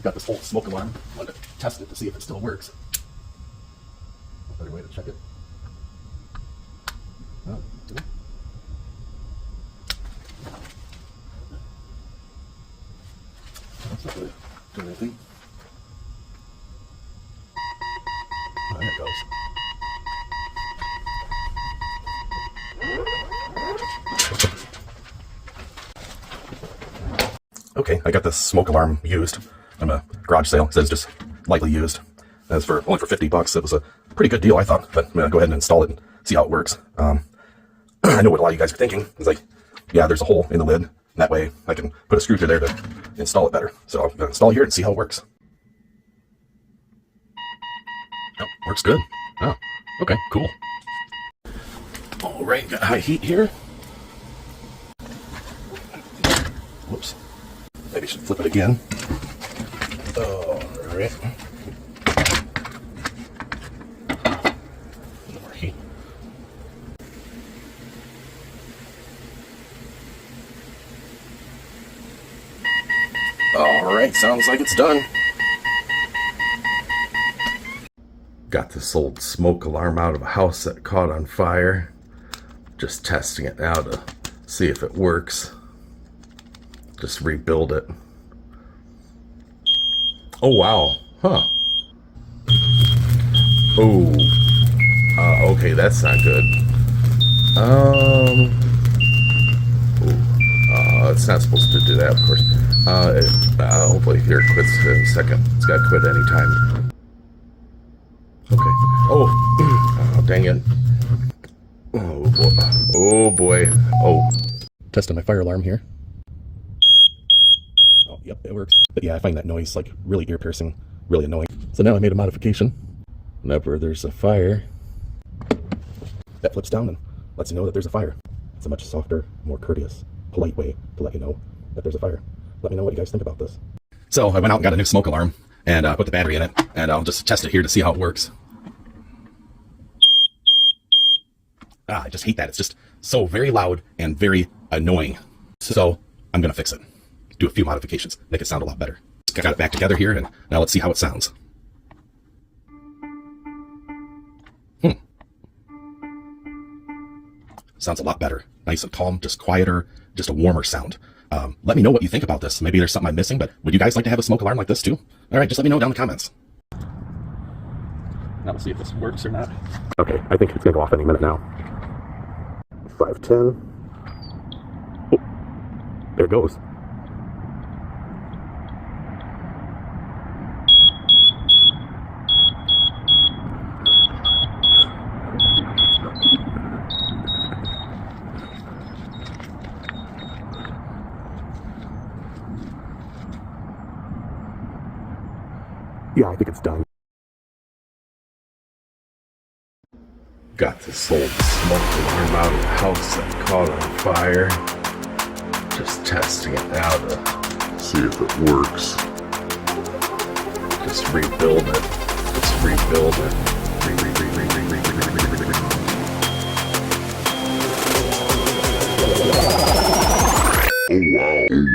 got this old smoke alarm. Wanted to test it to see if it still works. Better way to check it. Oh, did it? That's not really doing anything. Oh, there it goes. Okay, I got this smoke alarm used on a garage sale. It says just lightly used. That's for only for $50. It was a pretty good deal, I thought. But I'm gonna go ahead and install it and see how it works. I know what a lot of you guys are thinking. It's like, yeah, there's a hole in the lid. That way I can put a screw through there to install it better. So I'm gonna install it here and see how it works. Oh, works good. Oh, okay, cool. All right, got high heat here. Whoops. Maybe I should flip it again. All right. More heat. All right, sounds like it's done. Got this old smoke alarm out of a house that caught on fire. Just testing it now to see if it works. Just rebuild it. Oh wow, huh. Oh, okay, that's not good. It's not supposed to do that, of course. Hopefully here it quits in a second. It's got to quit anytime. Okay. Oh, dang it. Oh boy. Oh boy. Oh. Testing my fire alarm here. Oh, yep, it works. But yeah, I find that noise like really ear-piercing, really annoying. So now I made a modification. Whenever there's a fire, that flips down and lets you know that there's a fire. It's a much softer, more courteous, polite way to let you know that there's a fire. Let me know what you guys think about this. So I went out and got a new smoke alarm and put the battery in it, and I'll just test it here to see how it works. I just hate that. It's just so very loud and very annoying. So I'm going to fix it. Do a few modifications, make it sound a lot better. I got it back together here, and now let's see how it sounds. Sounds a lot better. Nice and calm, just quieter, just a warmer sound. Let me know what you think about this. Maybe there's something I'm missing, but would you guys like to have a smoke alarm like this too? All right, just let me know down in the comments. Now we'll see if this works or not. Okay, I think it's gonna go off any minute now. 5:10. Oh, there it goes. Yeah, I think it's done. Got this old smoke alarm out of the house that caught on fire. Just testing it now to see if it works. Just rebuild it. Just rebuild it. Oh wow.